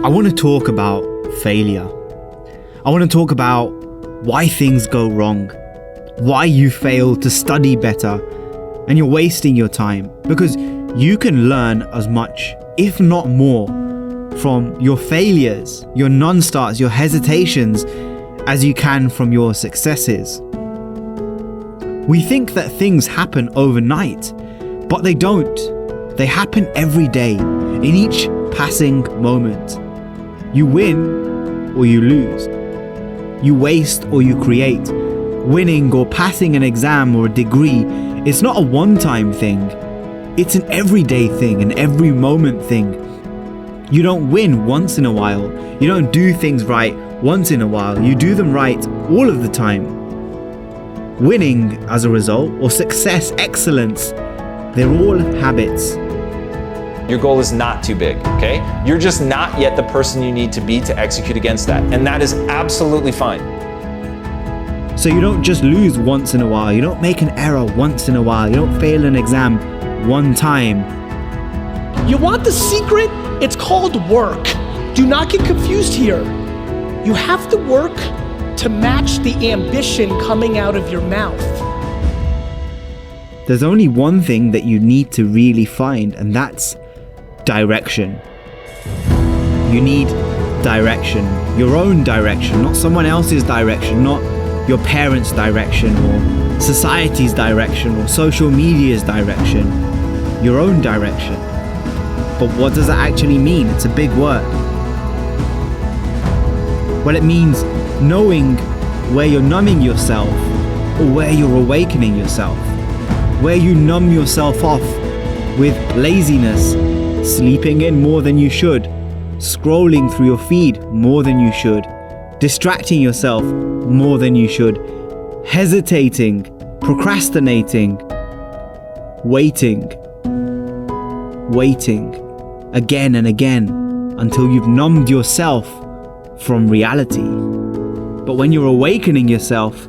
I want to talk about failure. I want to talk about why things go wrong, why you fail to study better, and you're wasting your time. Because you can learn as much, if not more, from your failures, your non-starts, your hesitations, as you can from your successes. We think that things happen overnight, but they don't. They happen every day, in each passing moment. You win or you lose. You waste or you create. Winning or passing an exam or a degree, it's not a one-time thing. It's an everyday thing, an every moment thing. You don't win once in a while. You don't do things right once in a while. You do them right all of the time. Winning as a result, or success, excellence, they're all habits. Your goal is not too big, okay? You're just not yet the person you need to be to execute against that, and that is absolutely fine. So you don't just lose once in a while, you don't make an error once in a while, you don't fail an exam one time. You want the secret? It's called work. Do not get confused here. You have to work to match the ambition coming out of your mouth. There's only one thing that you need to really find, and that's direction. You need direction, your own direction, not someone else's direction, not your parents' direction or society's direction or social media's direction, your own direction. But what does that actually mean? It's a big word. Well, it means knowing where you're numbing yourself or where you're awakening yourself, where you numb yourself off with laziness, sleeping in more than you should, scrolling through your feed more than you should, distracting yourself more than you should, hesitating, procrastinating, waiting again and again until you've numbed yourself from reality. But when you're awakening yourself,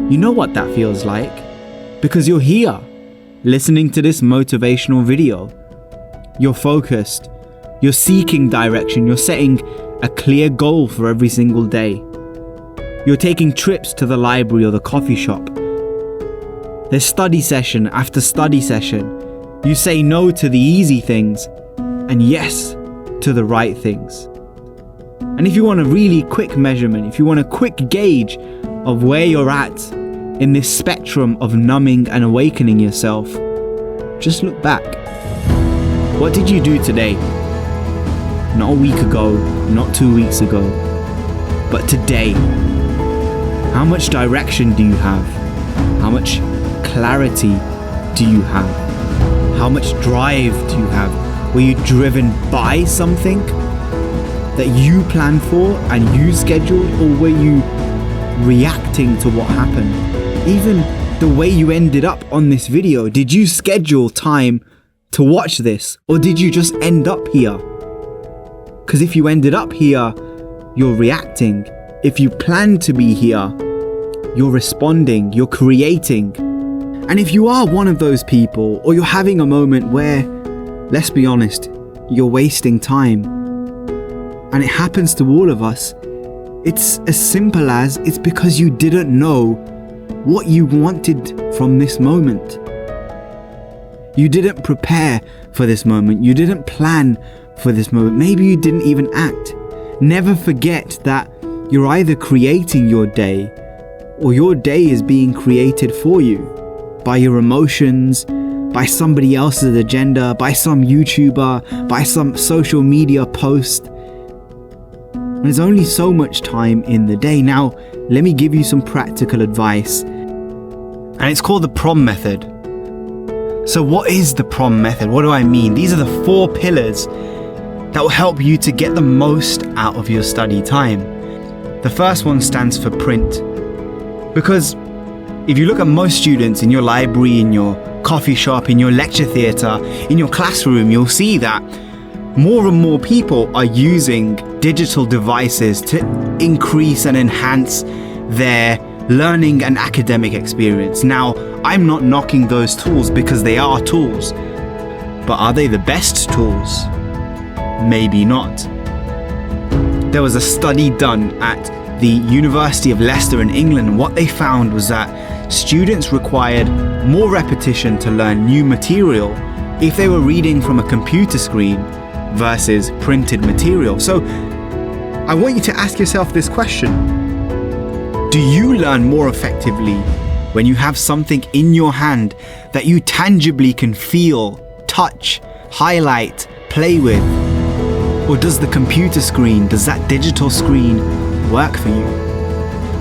you know what that feels like, because you're here listening to this motivational video. You're focused, you're seeking direction, you're setting a clear goal for every single day. You're taking trips to the library or the coffee shop. There's study session after study session. You say no to the easy things and yes to the right things. And if you want a really quick measurement, if you want a quick gauge of where you're at in this spectrum of numbing and awakening yourself, just look back. What did you do today? Not a week ago, not 2 weeks ago, but today. How much direction do you have? How much clarity do you have? How much drive do you have? Were you driven by something that you planned for and you scheduled, or were you reacting to what happened? Even the way you ended up on this video, did you schedule time to watch this, or did you just end up here? Because if you ended up here, you're reacting. If you plan to be here, you're responding, you're creating. And if you are one of those people, or you're having a moment where, let's be honest, you're wasting time, and it happens to all of us, it's as simple as it's because you didn't know what you wanted from this moment. You didn't prepare for this moment. You didn't plan for this moment. Maybe you didn't even act. Never forget that you're either creating your day, or your day is being created for you by your emotions, by somebody else's agenda, by some YouTuber, by some social media post. There's only so much time in the day. Now, let me give you some practical advice. And it's called the PROM method. So what is the PROM method? What do I mean? These are the 4 pillars that will help you to get the most out of your study time. The first one stands for print. Because if you look at most students in your library, in your coffee shop, in your lecture theatre, in your classroom, you'll see that more and more people are using digital devices to increase and enhance their learning and academic experience. Now, I'm not knocking those tools because they are tools, but are they the best tools? Maybe not. There was a study done at the University of Leicester in England, and what they found was that students required more repetition to learn new material if they were reading from a computer screen versus printed material. So I want you to ask yourself this question. Do you learn more effectively when you have something in your hand that you tangibly can feel, touch, highlight, play with? Or does the computer screen, does that digital screen work for you?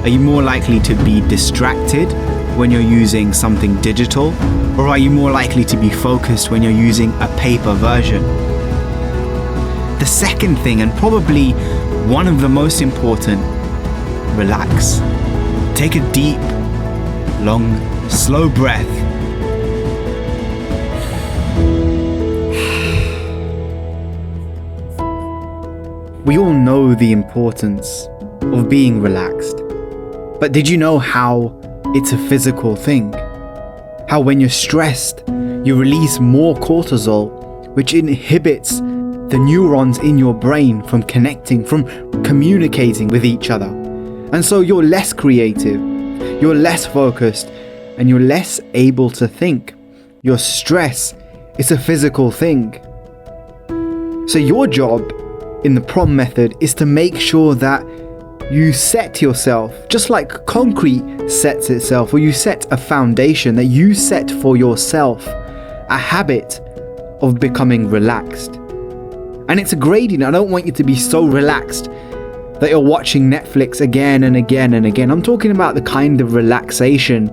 Are you more likely to be distracted when you're using something digital? Or are you more likely to be focused when you're using a paper version? The second thing, and probably one of the most important, relax. Take a deep, long, slow breath. We all know the importance of being relaxed. But did you know how it's a physical thing? How when you're stressed, you release more cortisol, which inhibits the neurons in your brain from connecting, from communicating with each other. And so you're less creative, you're less focused, and you're less able to think. Your stress is a physical thing. So your job in the PROM method is to make sure that you set yourself, just like concrete sets itself, or you set a foundation, that you set for yourself a habit of becoming relaxed. And it's a gradient. I don't want you to be so relaxed that you're watching Netflix again and again and again. I'm talking about the kind of relaxation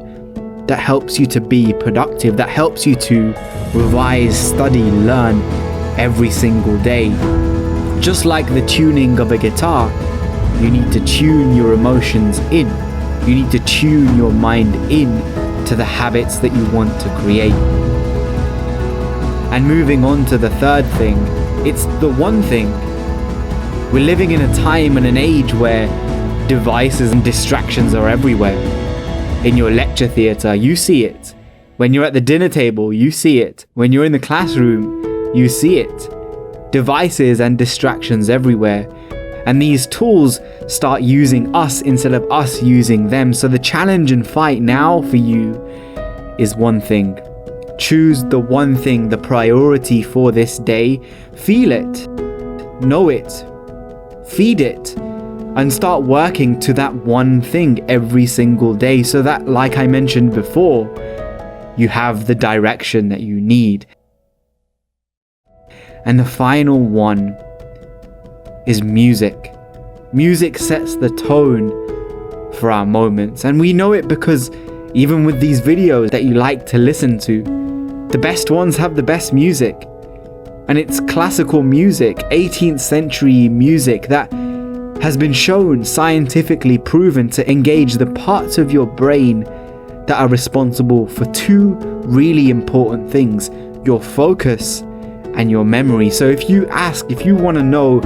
that helps you to be productive, that helps you to revise, study, learn every single day. Just like the tuning of a guitar, you need to tune your emotions in. You need to tune your mind in to the habits that you want to create. And moving on to the third thing, it's the one thing. We're living in a time and an age where devices and distractions are everywhere. In your lecture theatre, you see it. When you're at the dinner table, you see it. When you're in the classroom, you see it. Devices and distractions everywhere. And these tools start using us instead of us using them. So the challenge and fight now for you is one thing. Choose the one thing, the priority for this day. Feel it. Know it. Feed it. And start working to that one thing every single day so that, like I mentioned before, you have the direction that you need. And the final one is music. Music sets the tone for our moments. And we know it because even with these videos that you like to listen to, the best ones have the best music. And it's classical music, 18th century music that has been shown, scientifically proven, to engage the parts of your brain that are responsible for two really important things: your focus and your memory. So if you want to know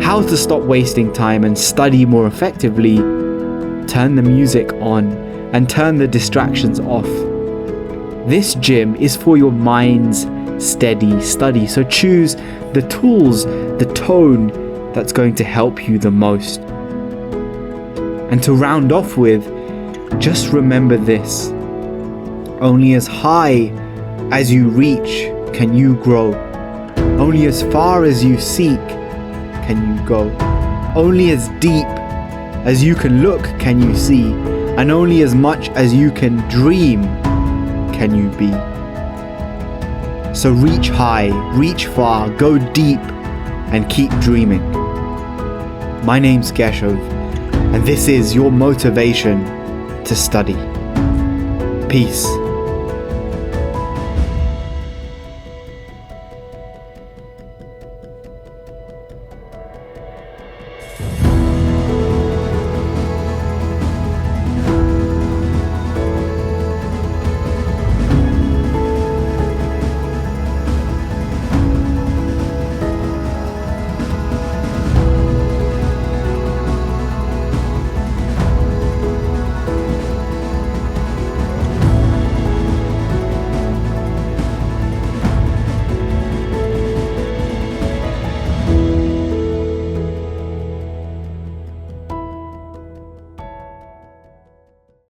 how to stop wasting time and study more effectively, turn the music on and turn the distractions off. This gym is for your mind's steady study. So choose the tools, the tone that's going to help you the most. And to round off with, just remember this: only as high as you reach can you grow. Only as far as you seek can you go. Only as deep as you can look can you see. And only as much as you can dream can you be. So reach high, reach far, go deep, and keep dreaming. My name's Keshav, and this is your motivation to study. Peace.